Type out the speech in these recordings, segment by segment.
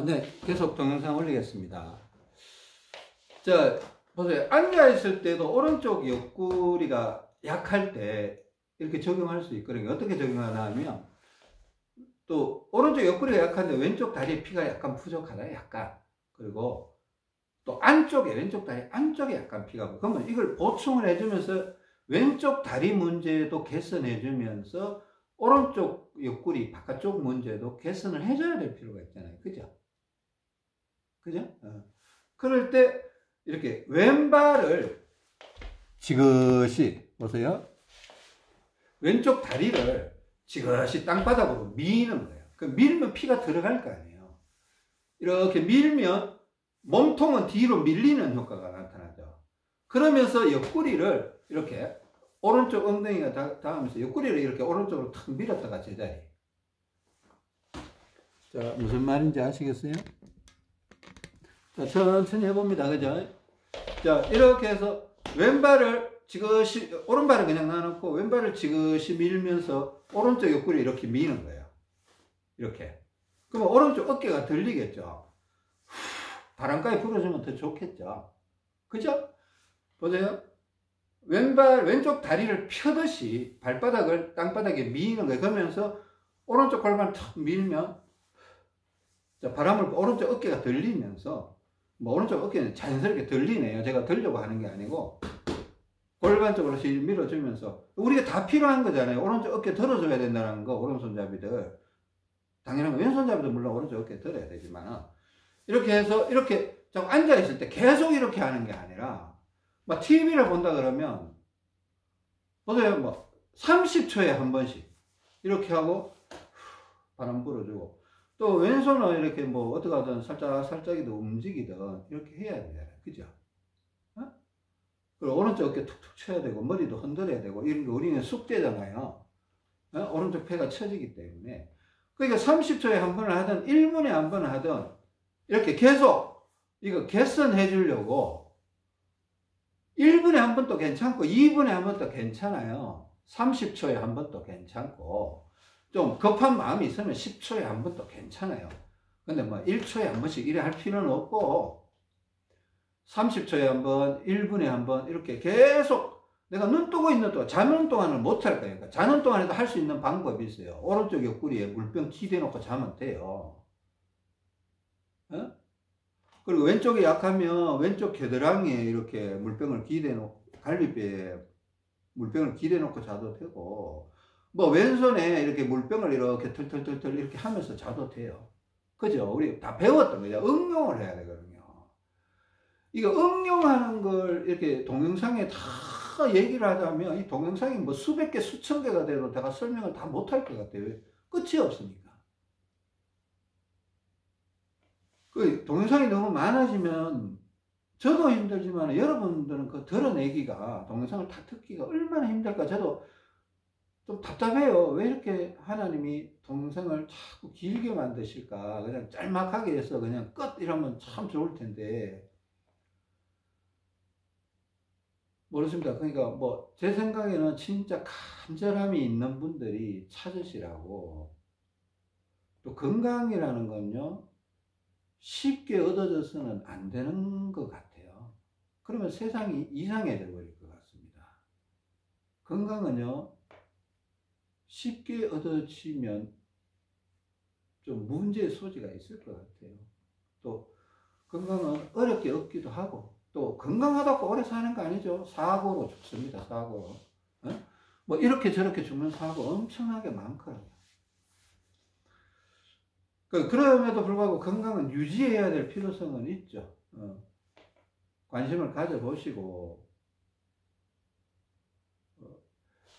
네, 계속 동영상 올리겠습니다. 자, 보세요. 앉아있을 때도 오른쪽 옆구리가 약할 때 이렇게 적용할 수 있거든요. 어떻게 적용하나 하면, 또, 오른쪽 옆구리가 약한데 왼쪽 다리에 피가 약간 부족하다, 약간. 그리고 또 안쪽에, 왼쪽 다리 안쪽에 약간 피가 부족하다. 그러면 이걸 보충을 해주면서 왼쪽 다리 문제도 개선해주면서 오른쪽 옆구리 바깥쪽 문제도 개선을 해줘야 될 필요가 있잖아요. 그죠? 그죠? 그럴 때 이렇게 왼발을 지그시 보세요. 왼쪽 다리를 지그시 땅바닥으로 미는 거예요. 그 밀면 피가 들어갈 거 아니에요. 이렇게 밀면 몸통은 뒤로 밀리는 효과가 나타나죠. 그러면서 옆구리를 이렇게 오른쪽 엉덩이가 닿으면서 옆구리를 이렇게 오른쪽으로 탁 밀었다가 제자리. 자, 무슨 말인지 아시겠어요? 자, 천천히 해봅니다. 그죠? 자, 이렇게 해서 왼발을 지그시, 오른발을 그냥 놔놓고 왼발을 지그시 밀면서 오른쪽 옆구리 이렇게 미는 거예요. 이렇게. 그러면 오른쪽 어깨가 들리겠죠? 바람까지 불어주면 더 좋겠죠? 그죠? 보세요. 왼쪽 다리를 펴듯이 발바닥을 땅바닥에 미는 거예요. 그러면서 오른쪽 골반을 탁 밀면, 자, 바람을 오른쪽 어깨가 들리면서, 뭐 오른쪽 어깨는 자연스럽게 들리네요. 제가 들려고 하는 게 아니고 골반 쪽으로 밀어주면서, 우리가 다 필요한 거잖아요. 오른쪽 어깨 들어줘야 된다는 거, 오른손잡이들. 당연한 거, 왼손잡이도 물론 오른쪽 어깨 들어야 되지만, 이렇게 해서 이렇게 자꾸 앉아있을 때 계속 이렇게 하는 게 아니라, 막 TV를 본다 그러면 보세요. 뭐 30초에 한 번씩 이렇게 하고 바람 불어주고, 또 왼손은 이렇게 뭐 어떻게 하든 살짝이든 움직이든 이렇게 해야 되잖아요. 그죠? 어? 그리고 오른쪽 어깨 툭툭 쳐야 되고 머리도 흔들어야 되고, 이런 게 우리는 숙제잖아요. 어? 오른쪽 폐가 처지기 때문에. 그러니까 30초에 한 번을 하든 1분에 한 번을 하든 이렇게 계속 이거 개선해 주려고 1분에 한 번도 괜찮고 2분에 한 번도 괜찮아요. 30초에 한 번도 괜찮고, 좀 급한 마음이 있으면 10초에 한 번도 괜찮아요. 근데 뭐 1초에 한 번씩 이래 할 필요는 없고 30초에 한 번, 1분에 한 번 이렇게 계속, 내가 눈 뜨고 있는 동안, 자는 동안은 못 할 거니까 자는 동안에도 할 수 있는 방법이 있어요. 오른쪽 옆구리에 물병 기대놓고 자면 돼요. 어? 그리고 왼쪽이 약하면 왼쪽 겨드랑이에 이렇게 물병을 기대놓고, 갈비뼈에 물병을 기대놓고 자도 되고, 뭐 왼손에 이렇게 물병을 이렇게 털털털털 이렇게 하면서 자도 돼요. 그죠? 우리 다 배웠던 거죠. 응용을 해야 되거든요. 이거 응용하는 걸 이렇게 동영상에 다 얘기를 하자면 이 동영상이 뭐 수백 개, 수천 개가 돼도 내가 설명을 다 못할 것 같아요. 끝이 없으니까. 그 동영상이 너무 많아지면 저도 힘들지만 여러분들은 그 드러내기가, 동영상을 다 듣기가 얼마나 힘들까. 저도 좀 답답해요. 왜 이렇게 하나님이 동영상을 자꾸 길게 만드실까. 그냥 짤막하게 해서 그냥 끝 이러면 참 좋을 텐데 모르겠습니다. 그러니까 뭐 제 생각에는 진짜 간절함이 있는 분들이 찾으시라고. 또 건강이라는 건요, 쉽게 얻어져서는 안 되는 것 같아요. 그러면 세상이 이상해져 버릴 것 같습니다. 건강은요, 쉽게 얻어지면 좀 문제의 소지가 있을 것 같아요. 또 건강은 어렵게 얻기도 하고, 또 건강하다고 오래 사는 거 아니죠. 사고로 죽습니다. 사고로. 뭐 이렇게 저렇게 죽는 사고 엄청나게 많거든요. 그럼에도 불구하고 건강은 유지해야 될 필요성은 있죠. 관심을 가져보시고.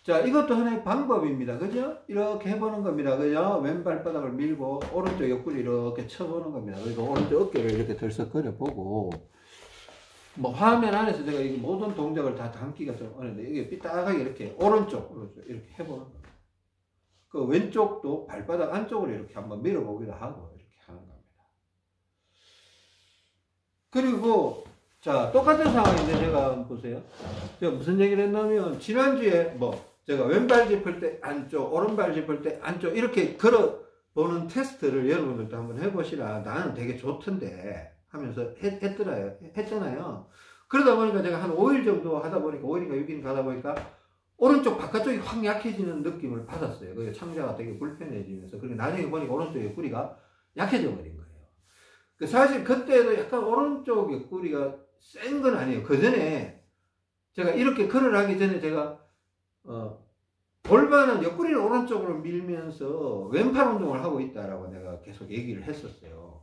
자, 이것도 하나의 방법입니다. 그죠? 이렇게 해보는 겁니다. 그죠? 왼발바닥을 밀고 오른쪽 옆구리 이렇게 쳐보는 겁니다. 그리고 오른쪽 어깨를 이렇게 들썩거려 보고, 뭐 화면 안에서 제가 이 모든 동작을 다 담기가 좀 어려운데, 이게 삐딱하게 이렇게 오른쪽 이렇게 해보는 겁니다. 그 왼쪽도 발바닥 안쪽으로 이렇게 한번 밀어보기도 하고 이렇게 하는 겁니다. 그리고 자, 똑같은 상황인데 제가 한번 보세요. 제가 무슨 얘기를 했냐면, 지난주에 뭐 제가 왼발 짚을 때 안쪽, 오른발 짚을 때 안쪽 이렇게 보는 테스트를 여러분들도 한번 해보시라. 나는 되게 좋던데 하면서 했잖아요. 그러다 보니까 제가 한 5일 정도 하다 보니까 5일인가 6일인가 하다 보니까 오른쪽 바깥쪽이 확 약해지는 느낌을 받았어요. 그 창자가 되게 불편해지면서. 그리고 나중에 보니까 오른쪽 옆구리가 약해져 버린 거예요. 사실 그때도 약간 오른쪽 옆구리가 센 건 아니에요. 그 전에 제가 이렇게 글을 하기 전에 제가 골반은 옆구리를 오른쪽으로 밀면서 왼팔 운동을 하고 있다라고 내가 계속 얘기를 했었어요.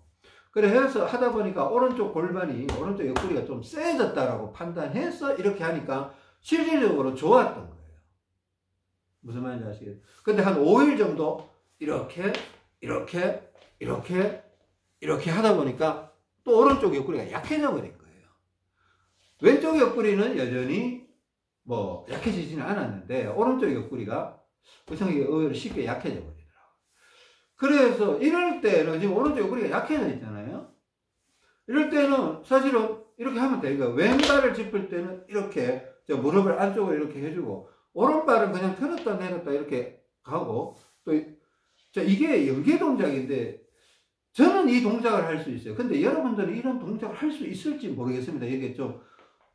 그래서 하다 보니까 오른쪽 골반이, 오른쪽 옆구리가 좀 세졌다라고 판단해서 이렇게 하니까 실질적으로 좋았던 거예요. 무슨 말인지 아시겠어요? 근데 한 5일 정도 이렇게 하다 보니까 또 오른쪽 옆구리가 약해져 버린 거예요. 왼쪽 옆구리는 여전히 뭐 약해지지는 않았는데 오른쪽 옆구리가 의외로 쉽게 약해져 버리더라고요. 그래서 이럴 때는 지금 오른쪽 옆구리가 약해져 있잖아요. 이럴 때는 사실은 이렇게 하면 돼요. 그러니까 왼발을 짚을 때는 이렇게 무릎을 안쪽으로 이렇게 해주고 오른발은 그냥 펴놨다 내렸다 이렇게 가고 또 이게 연계 동작인데 저는 이 동작을 할 수 있어요. 근데 여러분들은 이런 동작을 할 수 있을지 모르겠습니다. 이게 좀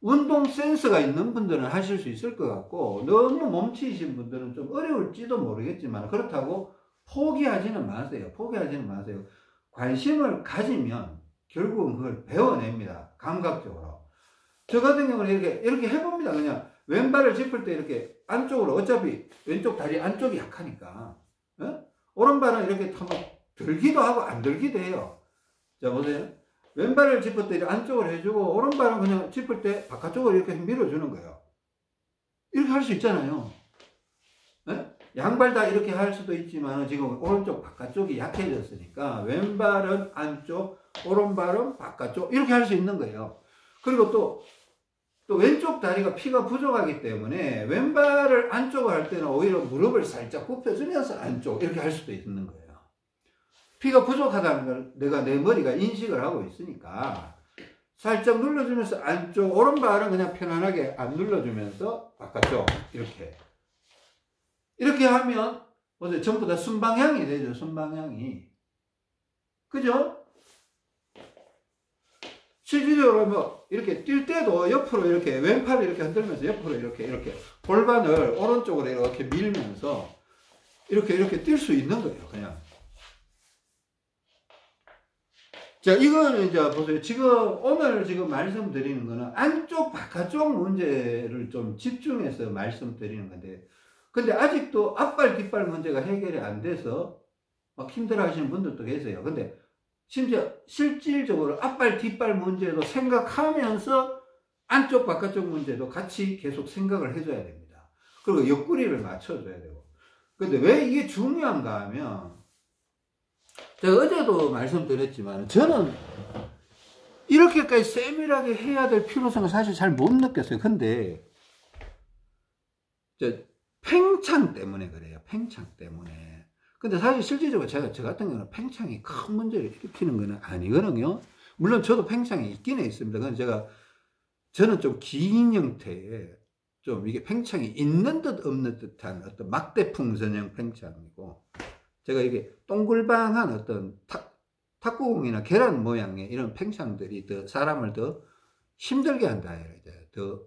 운동 센스가 있는 분들은 하실 수 있을 것 같고 너무 몸치신 분들은 좀 어려울지도 모르겠지만 그렇다고 포기하지는 마세요. 포기하지는 마세요. 관심을 가지면 결국은 그걸 배워냅니다. 감각적으로. 저 같은 경우는 이렇게 해봅니다. 그냥 왼발을 짚을 때 이렇게 안쪽으로 어차피 왼쪽 다리 안쪽이 약하니까 오른발은 이렇게 한번 들기도 하고 안 들기도 해요. 자 보세요. 왼발을 짚을 때 안쪽으로 해주고 오른발은 그냥 짚을 때 바깥쪽으로 이렇게 밀어주는 거예요. 이렇게 할 수 있잖아요. 양발 다 이렇게 할 수도 있지만 지금 오른쪽 바깥쪽이 약해졌으니까 왼발은 안쪽, 오른발은 바깥쪽 이렇게 할 수 있는 거예요. 그리고 또 왼쪽 다리가 피가 부족하기 때문에 왼발을 안쪽으로 할 때는 오히려 무릎을 살짝 굽혀주면서 안쪽 이렇게 할 수도 있는 거예요. 피가 부족하다는 걸 내가 내 머리가 인식을 하고 있으니까 살짝 눌러주면서 안쪽, 오른발은 그냥 편안하게 안 눌러주면서 바깥쪽 이렇게 하면 보세요. 전부 다 순방향이 되죠. 순방향이. 그죠? 실질적으로 뭐 이렇게 뛸 때도 옆으로 이렇게 왼팔을 이렇게 흔들면서 옆으로 이렇게 골반을 오른쪽으로 이렇게 밀면서 이렇게 뛸 수 있는 거예요. 그냥. 자, 이거는 이제 보세요. 오늘 말씀드리는 거는 안쪽, 바깥쪽 문제를 좀 집중해서 말씀드리는 건데, 근데 아직도 앞발, 뒷발 문제가 해결이 안 돼서 막 힘들어 하시는 분들도 계세요. 근데 심지어 실질적으로 앞발, 뒷발 문제도 생각하면서 안쪽, 바깥쪽 문제도 같이 계속 생각을 해줘야 됩니다. 그리고 옆구리를 맞춰줘야 되고. 근데 왜 이게 중요한가 하면, 제가 어제도 말씀드렸지만 저는 이렇게까지 세밀하게 해야 될 필요성을 사실 잘 못 느꼈어요. 근데 팽창 때문에 그래요. 팽창 때문에. 근데 사실 실질적으로 저 같은 경우는 팽창이 큰 문제를 일으키는 건 아니거든요. 물론 저도 팽창이 있긴 있습니다. 근데 저는 좀 긴 형태의 좀 이게 팽창이 있는 듯 없는 듯한 어떤 막대풍선형 팽창이고, 제가 이게 동글방한 어떤 탁구공이나 계란 모양의 이런 팽창들이 더 사람을 더 힘들게 한다. 더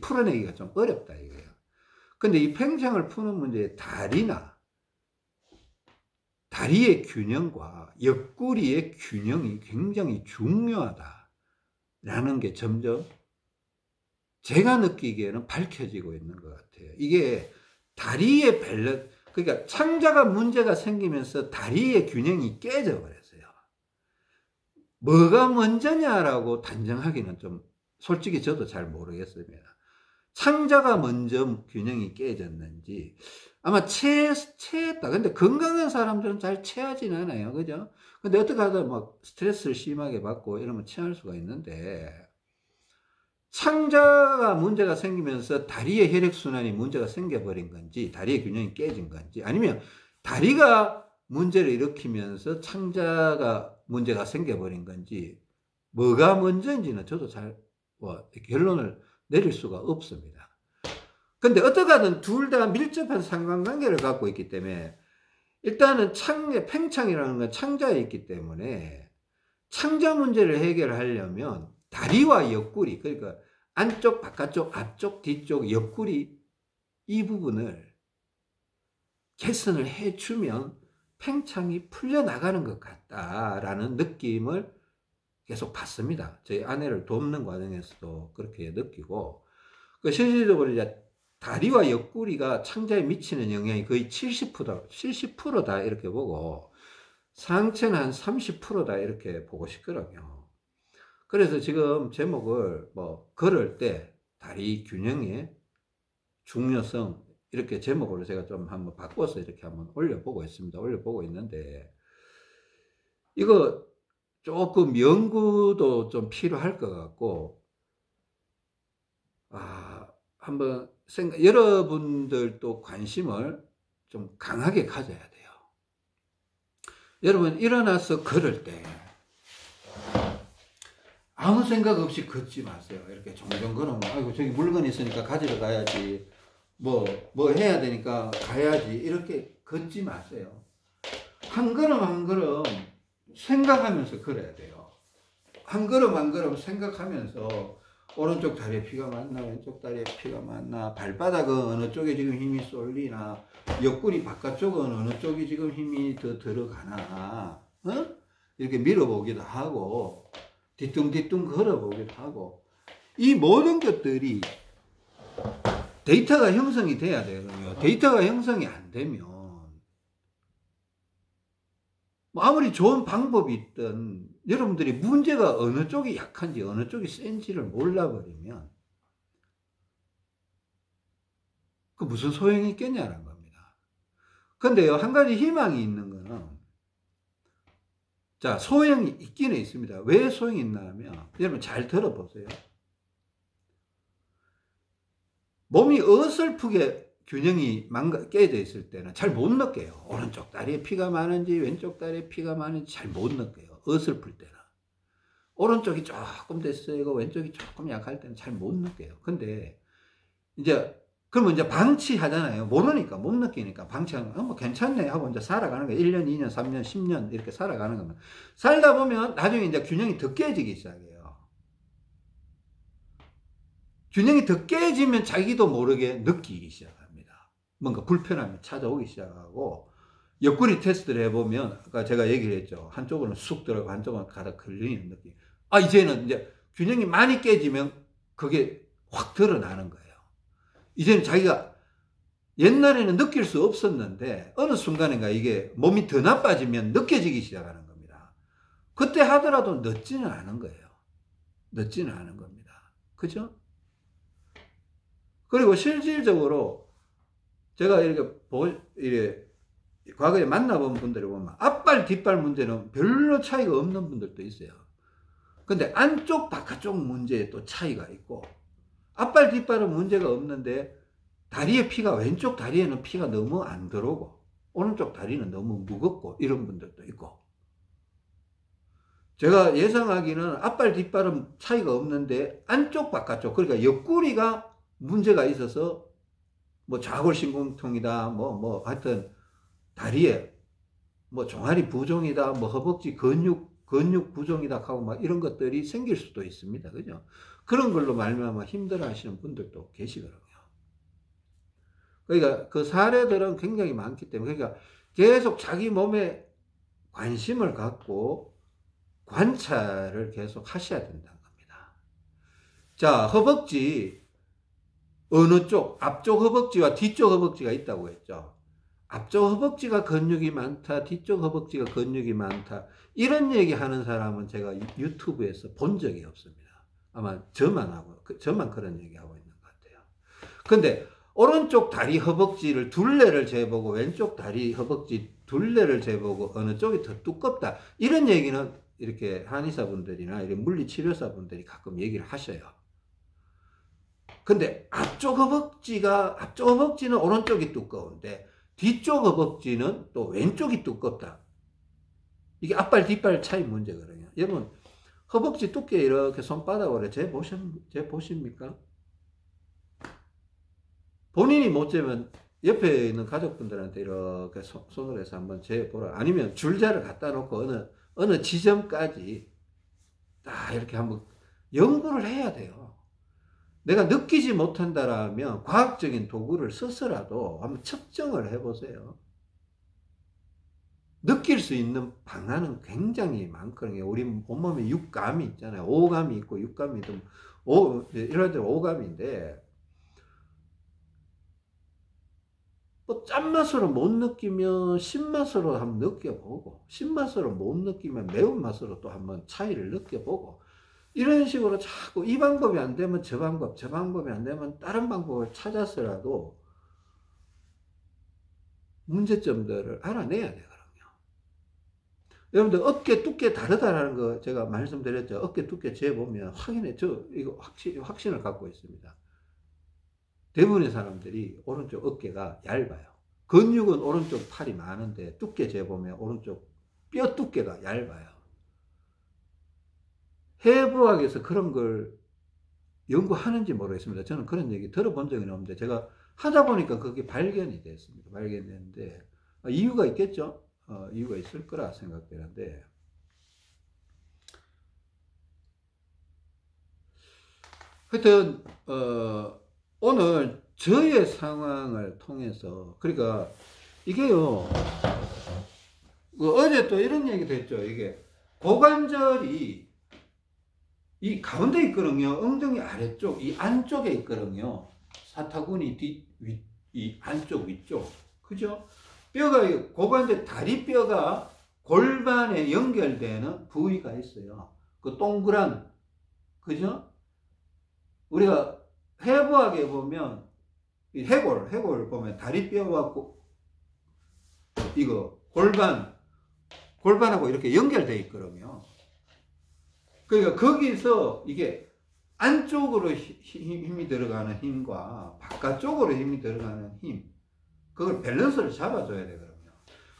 풀어내기가 좀 어렵다 이거예요. 근데 이 팽창을 푸는 문제에 다리의 균형과 옆구리의 균형이 굉장히 중요하다라는 게 점점 제가 느끼기에는 밝혀지고 있는 것 같아요. 이게 다리의 밸런스, 그러니까 창자가 문제가 생기면서 다리의 균형이 깨져버렸어요. 뭐가 먼저냐라고 단정하기는 좀 솔직히 저도 잘 모르겠습니다. 창자가 먼저 균형이 깨졌는지 아마 체했다. 근데 건강한 사람들은 잘 체하진 않아요. 그죠? 근데 어떻게 하다 막 스트레스를 심하게 받고 이러면 체할 수가 있는데, 창자가 문제가 생기면서 다리의 혈액순환이 문제가 생겨버린 건지, 다리의 균형이 깨진 건지, 아니면 다리가 문제를 일으키면서 창자가 문제가 생겨버린 건지, 뭐가 먼저인지는 저도 잘 결론을 내릴 수가 없습니다. 근데 어떻게든 둘 다 밀접한 상관관계를 갖고 있기 때문에 일단은 팽창이라는 건 창자에 있기 때문에 창자 문제를 해결하려면 다리와 옆구리, 그러니까 안쪽, 바깥쪽, 앞쪽, 뒤쪽, 옆구리 이 부분을 개선을 해주면 팽창이 풀려나가는 것 같다라는 느낌을 계속 받습니다. 저희 아내를 돕는 과정에서도 그렇게 느끼고, 실질적으로 이제 다리와 옆구리가 창자에 미치는 영향이 거의 70%다 이렇게 보고, 상체는 한 30%다 이렇게 보고 싶거든요. 그래서 지금 제목을 뭐 걸을 때 다리 균형의 중요성 이렇게 제목으로 제가 좀 한번 바꿔서 이렇게 한번 올려보고 있습니다. 올려보고 있는데, 이거 조금 연구도 좀 필요할 것 같고, 한번 여러분들도 관심을 좀 강하게 가져야 돼요. 여러분 일어나서 걸을 때 아무 생각 없이 걷지 마세요. 이렇게 종종 걸으면 아이고 저기 물건 있으니까 가지러 가야지, 뭐 해야 되니까 가야지, 이렇게 걷지 마세요. 한 걸음 한 걸음 생각하면서 걸어야 돼요. 한 걸음 한 걸음 생각하면서 오른쪽 다리에 피가 맞나, 왼쪽 다리에 피가 맞나, 발바닥은 어느 쪽에 지금 힘이 쏠리나, 옆구리 바깥쪽은 어느 쪽이 지금 힘이 더 들어가나, 이렇게 밀어보기도 하고, 뒤뚱뒤뚱 걸어보기도 하고, 이 모든 것들이 데이터가 형성이 돼야 되거든요. 데이터가 형성이 안 되면, 아무리 좋은 방법이 있든 여러분들이 문제가 어느 쪽이 약한지 어느 쪽이 센지를 몰라버리면 그 무슨 소용이 있겠냐는 겁니다. 근데요, 한 가지 희망이 있는 거는, 자, 소용이 있기는 있습니다. 왜 소용이 있나 하면, 여러분 잘 들어보세요. 몸이 어설프게 균형이 깨져 있을 때는 잘 못 느껴요. 오른쪽 다리에 피가 많은지 왼쪽 다리에 피가 많은지 잘 못 느껴요. 어설플 때는. 오른쪽이 조금 됐어요. 왼쪽이 조금 약할 때는 잘 못 느껴요. 근데 그러면 이제 방치하잖아요. 모르니까, 못 느끼니까 방치하면 뭐 괜찮네 하고 이제 살아가는 거예요. 1년, 2년, 3년, 10년 이렇게 살아가는 겁니다. 살다 보면 나중에 이제 균형이 더 깨지기 시작해요. 균형이 더 깨지면 자기도 모르게 느끼기 시작합니다. 뭔가 불편함이 찾아오기 시작하고, 옆구리 테스트를 해보면, 아까 제가 얘기를 했죠. 한쪽으로는 쑥 들어가고 한쪽은 가다 걸리는 느낌. 이제는 이제 균형이 많이 깨지면 그게 확 드러나는 거예요. 이제는 자기가 옛날에는 느낄 수 없었는데, 어느 순간인가 이게 몸이 더 나빠지면 느껴지기 시작하는 겁니다. 그때 하더라도 늦지는 않은 거예요. 늦지는 않은 겁니다. 그죠? 그리고 실질적으로 제가 이렇게 과거에 만나본 분들을 보면 앞발 뒷발 문제는 별로 차이가 없는 분들도 있어요. 근데 안쪽 바깥쪽 문제에 또 차이가 있고, 앞발 뒷발은 문제가 없는데 다리에 피가, 왼쪽 다리에는 피가 너무 안 들어오고 오른쪽 다리는 너무 무겁고 이런 분들도 있고, 제가 예상하기는 앞발 뒷발은 차이가 없는데 안쪽 바깥쪽, 그러니까 옆구리가 문제가 있어서 뭐 좌골신공통이다, 하여튼 다리에 뭐 종아리 부종이다, 뭐 허벅지 근육 부종이다 하고 막 이런 것들이 생길 수도 있습니다. 그죠? 그런 걸로 말미암아 힘들어 하시는 분들도 계시거든요. 그러니까 그 사례들은 굉장히 많기 때문에, 그러니까 계속 자기 몸에 관심을 갖고 관찰을 계속 하셔야 된다는 겁니다. 자, 허벅지 어느 쪽, 앞쪽 허벅지와 뒤쪽 허벅지가 있다고 했죠. 앞쪽 허벅지가 근육이 많다, 뒤쪽 허벅지가 근육이 많다, 이런 얘기 하는 사람은 제가 유튜브에서 본 적이 없습니다. 아마 저만 그런 얘기 하고 있는 것 같아요. 근데 오른쪽 다리 허벅지를 둘레를 재보고 왼쪽 다리 허벅지 둘레를 재보고 어느 쪽이 더 두껍다, 이런 얘기는 이렇게 한의사분들이나 이런 물리치료사분들이 가끔 얘기를 하셔요. 근데 앞쪽 허벅지는 오른쪽이 두꺼운데 뒤쪽 허벅지는 또 왼쪽이 두껍다. 이게 앞발 뒷발 차이 문제거든요. 여러분 허벅지 두께 이렇게 손바닥으로 재보십니까? 본인이 못 재면 옆에 있는 가족분들한테 이렇게 손을 해서 한번 재보라. 아니면 줄자를 갖다 놓고 어느 지점까지 딱 이렇게 한번 연구를 해야 돼요. 내가 느끼지 못한다라면 과학적인 도구를 써서라도 한번 측정을 해보세요. 느낄 수 있는 방안은 굉장히 많거든요. 우리 온몸에 육감이 있잖아요. 오감이 있고 육감이 있고, 이런 데 오감인데, 뭐 짠맛으로 못 느끼면 신맛으로 한번 느껴보고, 신맛으로 못 느끼면 매운맛으로 또 한번 차이를 느껴보고, 이런 식으로 자꾸 이 방법이 안 되면 저 방법이 안 되면 다른 방법을 찾아서라도 문제점들을 알아내야 돼요. 여러분들 어깨 두께 다르다라는 거 제가 말씀드렸죠. 어깨 두께 재보면 이거 확신을 갖고 있습니다. 대부분의 사람들이 오른쪽 어깨가 얇아요. 근육은 오른쪽 팔이 많은데 두께 재보면 오른쪽 뼈 두께가 얇아요. 해부학에서 그런 걸 연구하는지 모르겠습니다. 저는 그런 얘기 들어본 적은 없는데 제가 하다 보니까 그게 발견이 됐습니다. 발견됐는데 이유가 있겠죠. 이유가 있을 거라 생각되는데, 하여튼 오늘 저의 상황을 통해서, 그러니까 이게요, 어제 또 이런 얘기도 했죠. 이게 고관절이 이 가운데 있거든요. 엉덩이 아래쪽 이 안쪽에 있거든요. 사타구니 이 안쪽 위쪽, 그죠? 뼈가, 고관절 다리뼈가 골반에 연결되는 부위가 있어요. 그 동그란, 그죠? 우리가 해부학에 보면, 해골 보면 다리뼈와 이거 골반하고 이렇게 연결되어 있거든요. 그러니까 거기서 이게 안쪽으로 힘이 들어가는 힘과 바깥쪽으로 힘이 들어가는 힘, 그걸 밸런스를 잡아줘야 되거든요.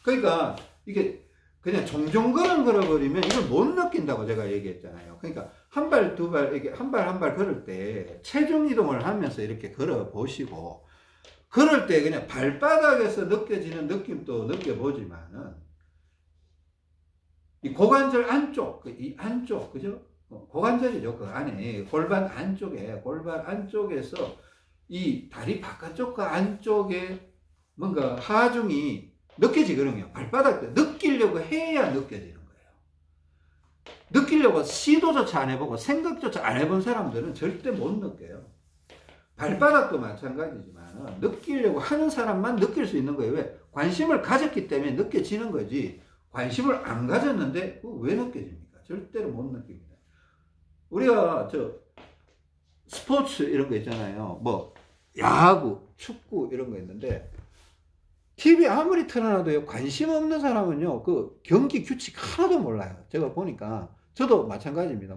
그러니까 이게 그냥 종종 걸어버리면 이걸 못 느낀다고 제가 얘기했잖아요. 그러니까 한 발, 두 발, 이렇게 한 발 걸을 때 체중 이동을 하면서 이렇게 걸어 보시고, 걸을 때 그냥 발바닥에서 느껴지는 느낌도 느껴보지만은, 이 고관절 안쪽, 이 안쪽, 그죠? 고관절이죠. 그 안에, 골반 안쪽에서 이 다리 바깥쪽과 안쪽에 뭔가 하중이 느껴지거든요. 발바닥 느끼려고 해야 느껴지는 거예요. 느끼려고 시도조차 안 해보고 생각조차 안 해본 사람들은 절대 못 느껴요. 발바닥도 마찬가지지만 느끼려고 하는 사람만 느낄 수 있는 거예요. 왜? 관심을 가졌기 때문에 느껴지는 거지, 관심을 안 가졌는데 왜 느껴집니까? 절대로 못 느낍니다. 우리가 스포츠 이런 거 있잖아요. 뭐 야구, 축구 이런 거 있는데, TV 아무리 틀어놔도요, 관심 없는 사람은요, 그 경기 규칙 하나도 몰라요. 제가 보니까, 저도 마찬가지입니다.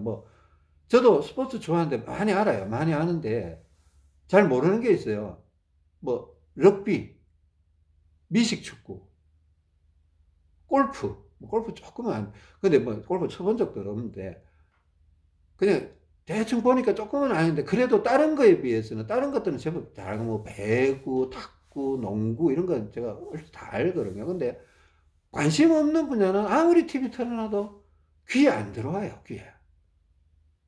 저도 스포츠 좋아하는데 많이 알아요. 많이 아는데, 잘 모르는 게 있어요. 럭비, 미식축구, 골프 조금은, 근데 골프 쳐본 적도 없는데, 그냥 대충 보니까 조금은 아는데, 그래도 다른 거에 비해서는, 다른 것들은 제법 다 알고, 배구, 탁구, 농구, 이런 건 제가 다 알거든요. 근데 관심 없는 분야는 아무리 TV 틀어놔도 귀에 안 들어와요, 귀에.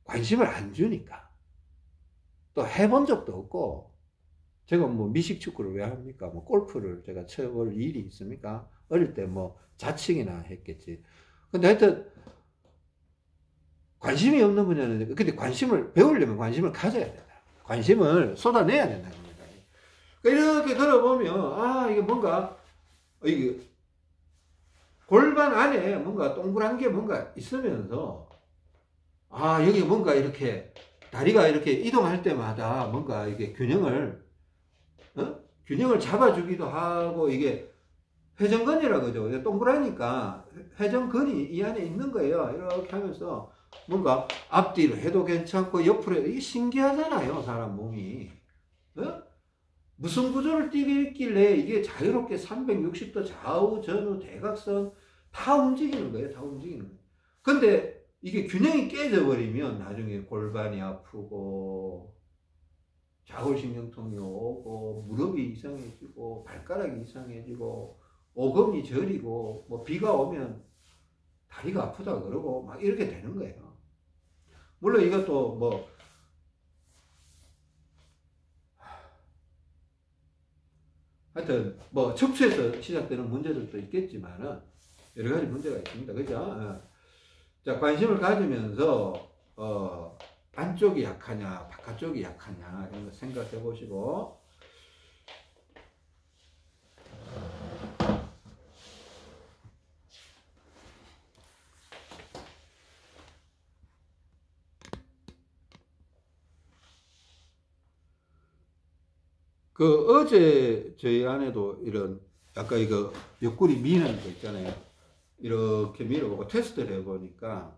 관심을 안 주니까. 또 해본 적도 없고, 제가 미식축구를 왜 합니까? 골프를 제가 쳐볼 일이 있습니까? 어릴 때 자칭이나 했겠지. 근데 하여튼, 관심이 없는 분야는, 근데 배우려면 관심을 가져야 된다. 관심을 쏟아내야 된다는 겁니다. 이렇게 걸어보면, 이게 뭔가, 이게, 골반 안에 뭔가 동그란 게 뭔가 있으면서, 여기 뭔가 이렇게, 다리가 이렇게 이동할 때마다 뭔가 이게 균형을 잡아주기도 하고, 이게 회전근이라고 그러죠. 동그라니까 회전근이 이 안에 있는 거예요. 이렇게 하면서 뭔가 앞뒤로 해도 괜찮고 옆으로 해도, 이게 신기하잖아요, 사람 몸이. 무슨 구조를 띠길래 이게 자유롭게 360도 좌우 전후 대각선 다 움직이는 거예요. 다 움직이는 거예요. 근데 이게 균형이 깨져버리면 나중에 골반이 아프고 자골신경통이 오고 무릎이 이상해지고 발가락이 이상해지고 오금이 저리고 뭐 비가 오면 다리가 아프다 그러고 막 이렇게 되는 거예요. 물론 이것도 뭐 하여튼 뭐 척추에서 시작되는 문제들도 있겠지만은 여러 가지 문제가 있습니다. 그죠? 자, 관심을 가지면서 안쪽이 약하냐 바깥쪽이 약하냐 이런 거 생각해 보시고, 어제 저희 아내도 이런 아까 이거 옆구리 미는 거 있잖아요. 이렇게 밀어보고 테스트를 해보니까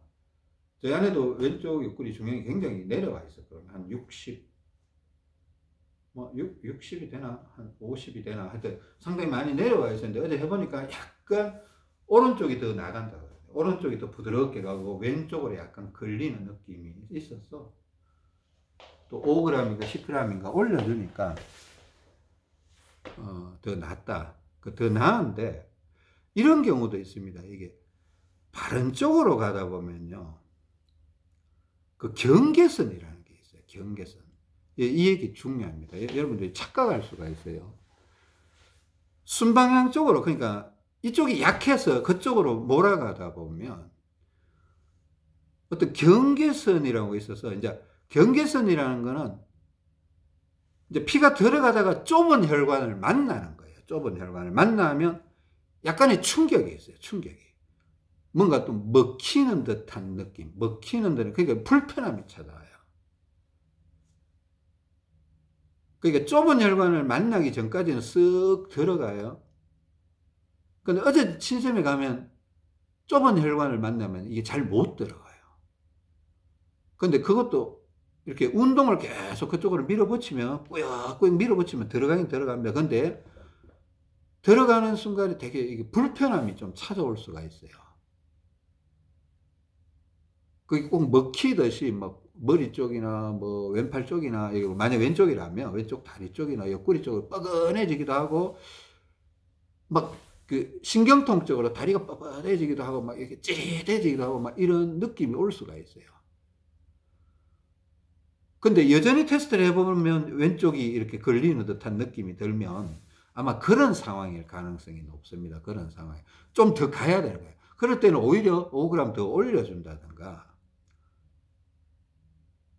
저희 아내도 왼쪽 옆구리 중량이 굉장히 내려와 있었거든요. 한 60, 뭐 60이 되나 한 50이 되나 하여튼 상당히 많이 내려와 있었는데 어제 해보니까 약간 오른쪽이 더 나간다. 오른쪽이 더 부드럽게 가고 왼쪽으로 약간 걸리는 느낌이 있었어. 또 5g인가 10g인가 올려주니까 더 낫다. 더 나은데 이런 경우도 있습니다. 이게 바른 쪽으로 가다 보면요, 그 경계선이라는 게 있어요. 경계선. 이 얘기 중요합니다. 여러분들이 착각할 수가 있어요. 순방향 쪽으로, 그러니까 이쪽이 약해서 그쪽으로 몰아가다 보면 어떤 경계선이라고 있어서, 이제 경계선이라는 거는 이제 피가 들어가다가 좁은 혈관을 만나는 거예요. 좁은 혈관을 만나면 약간의 충격이 있어요. 충격이. 뭔가 또 먹히는 듯한 느낌. 먹히는 듯한, 그러니까 불편함이 찾아와요. 그러니까 좁은 혈관을 만나기 전까지는 쓱 들어가요. 근데 어제 침샘에 가면 좁은 혈관을 만나면 이게 잘 못 들어가요. 근데 그것도 이렇게 운동을 계속 그쪽으로 밀어붙이면, 꾸역꾸역 밀어붙이면 들어가긴 들어갑니다. 근데 들어가는 순간에 되게 이게 불편함이 좀 찾아올 수가 있어요. 그게 꼭 먹히듯이 막 머리 쪽이나 뭐 왼팔 쪽이나, 만약 왼쪽이라면 왼쪽 다리 쪽이나 옆구리 쪽으로 뻐근해지기도 하고, 막 그 신경통 쪽으로 다리가 뻐근해지기도 하고, 막 이렇게 찌릿해지기도 하고, 막 이런 느낌이 올 수가 있어요. 근데 여전히 테스트를 해보면 왼쪽이 이렇게 걸리는 듯한 느낌이 들면 아마 그런 상황일 가능성이 높습니다. 그런 상황. 좀 더 가야 되는 거예요. 그럴 때는 오히려 5g 더 올려준다든가,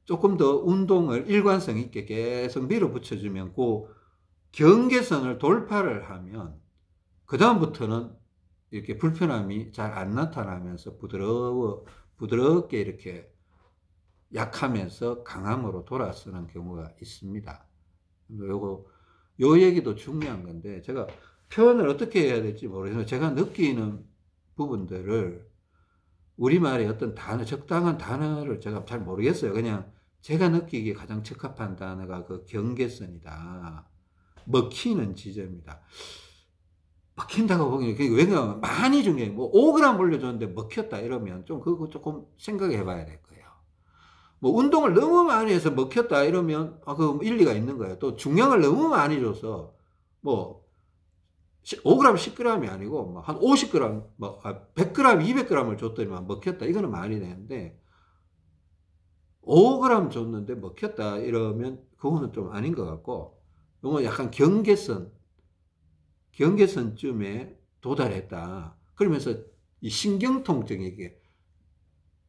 조금 더 운동을 일관성 있게 계속 밀어붙여주면 그 경계선을 돌파를 하면 그 다음부터는 이렇게 불편함이 잘 안 나타나면서 부드럽게 이렇게 약하면서 강함으로 돌아서는 경우가 있습니다. 요 얘기도 중요한 건데, 제가 표현을 어떻게 해야 될지 모르겠어요. 제가 느끼는 부분들을 우리말의 어떤 단어, 적당한 단어를 제가 잘 모르겠어요. 그냥 제가 느끼기에 가장 적합한 단어가 그 경계선이다. 먹히는 지점이다. 먹힌다고 보기에는, 왜냐하면 많이 중요해요. 뭐 5g 올려줬는데 먹혔다 이러면 좀 그거 조금 생각해 봐야 될 거예요. 뭐 운동을 너무 많이 해서 먹혔다 이러면 그 일리가 있는 거예요. 또 중량을 너무 많이 줘서 뭐 5g, 10g이 아니고 뭐 한 50g, 뭐 100g, 200g을 줬더니만 먹혔다, 이거는 말이 되는데 5g 줬는데 먹혔다 이러면 그거는 좀 아닌 것 같고, 이건 약간 경계선쯤에 도달했다. 그러면서 이 신경통증이게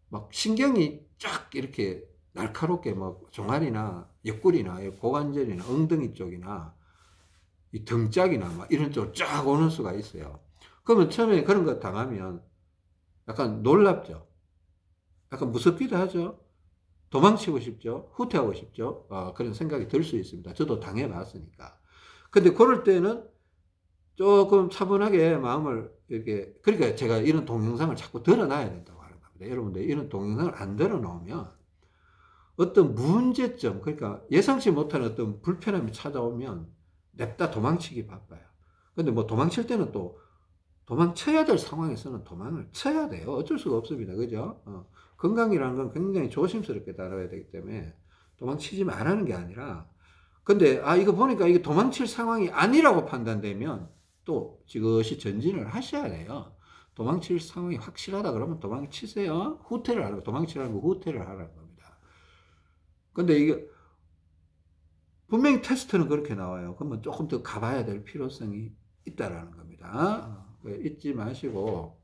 막 신경이 쫙 이렇게 날카롭게 막 종아리나 옆구리나 고관절이나 엉덩이 쪽이나 이 등짝이나 막 이런 쪽으로 쫙 오는 수가 있어요. 그러면 처음에 그런 거 당하면 약간 놀랍죠. 약간 무섭기도 하죠. 도망치고 싶죠. 후퇴하고 싶죠. 그런 생각이 들 수 있습니다. 저도 당해봤으니까. 근데 그럴 때는 조금 차분하게 마음을 이렇게, 그러니까 제가 이런 동영상을 자꾸 들어놔야 된다고 하는 겁니다. 여러분들 이런 동영상을 안 들어놓으면 어떤 문제점, 그러니까 예상치 못하는 어떤 불편함이 찾아오면 냅다 도망치기 바빠요. 근데 뭐 도망칠 때는 또 도망쳐야 될 상황에서는 도망을 쳐야 돼요. 어쩔 수가 없습니다. 그죠? 건강이라는 건 굉장히 조심스럽게 다뤄야 되기 때문에 도망치지 말라는 게 아니라 근데 이거 보니까 이게 도망칠 상황이 아니라고 판단되면 또 지그시 전진을 하셔야 돼요. 도망칠 상황이 확실하다 그러면 도망치세요. 후퇴를 하라고, 도망치라고 후퇴를 하라는 겁니다. 근데 이게 분명히 테스트는 그렇게 나와요. 그러면 조금 더 가봐야 될 필요성이 있다라는 겁니다. 잊지 마시고,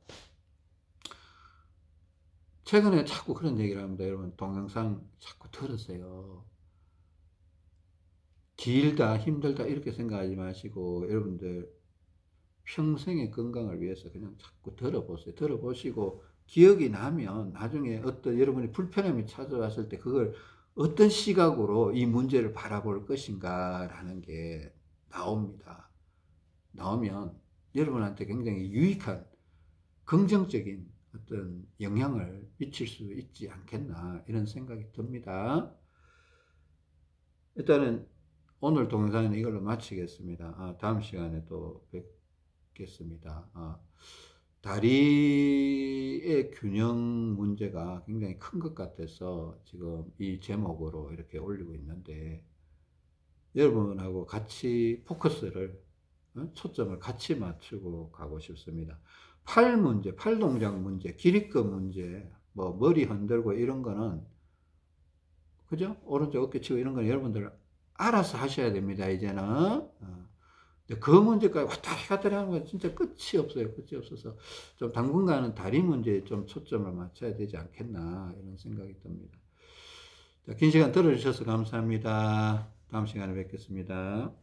최근에 자꾸 그런 얘기를 합니다. 여러분, 동영상 자꾸 들으세요. 길다, 힘들다, 이렇게 생각하지 마시고, 여러분들, 평생의 건강을 위해서 그냥 자꾸 들어보세요. 들어보시고, 기억이 나면 나중에 어떤 여러분이 불편함이 찾아왔을 때 그걸 어떤 시각으로 이 문제를 바라볼 것인가 라는 게 나옵니다. 나오면 여러분한테 굉장히 유익한 긍정적인 어떤 영향을 미칠 수 있지 않겠나 이런 생각이 듭니다. 일단은 오늘 동영상은 이걸로 마치겠습니다. 다음 시간에 또 뵙겠습니다. 다리의 균형 문제가 굉장히 큰 것 같아서 지금 이 제목으로 이렇게 올리고 있는데, 여러분하고 같이 포커스를, 초점을 같이 맞추고 가고 싶습니다. 팔 문제, 팔 동작 문제, 기립근 문제, 뭐 머리 흔들고 이런 거는, 그죠? 오른쪽 어깨 치고 이런 거는 여러분들 알아서 하셔야 됩니다, 이제는. 그 문제까지 왔다리 갔다리 하는 건 진짜 끝이 없어요. 끝이 없어서 좀 당분간은 다리 문제에 좀 초점을 맞춰야 되지 않겠나 이런 생각이 듭니다. 자, 긴 시간 들어주셔서 감사합니다. 다음 시간에 뵙겠습니다.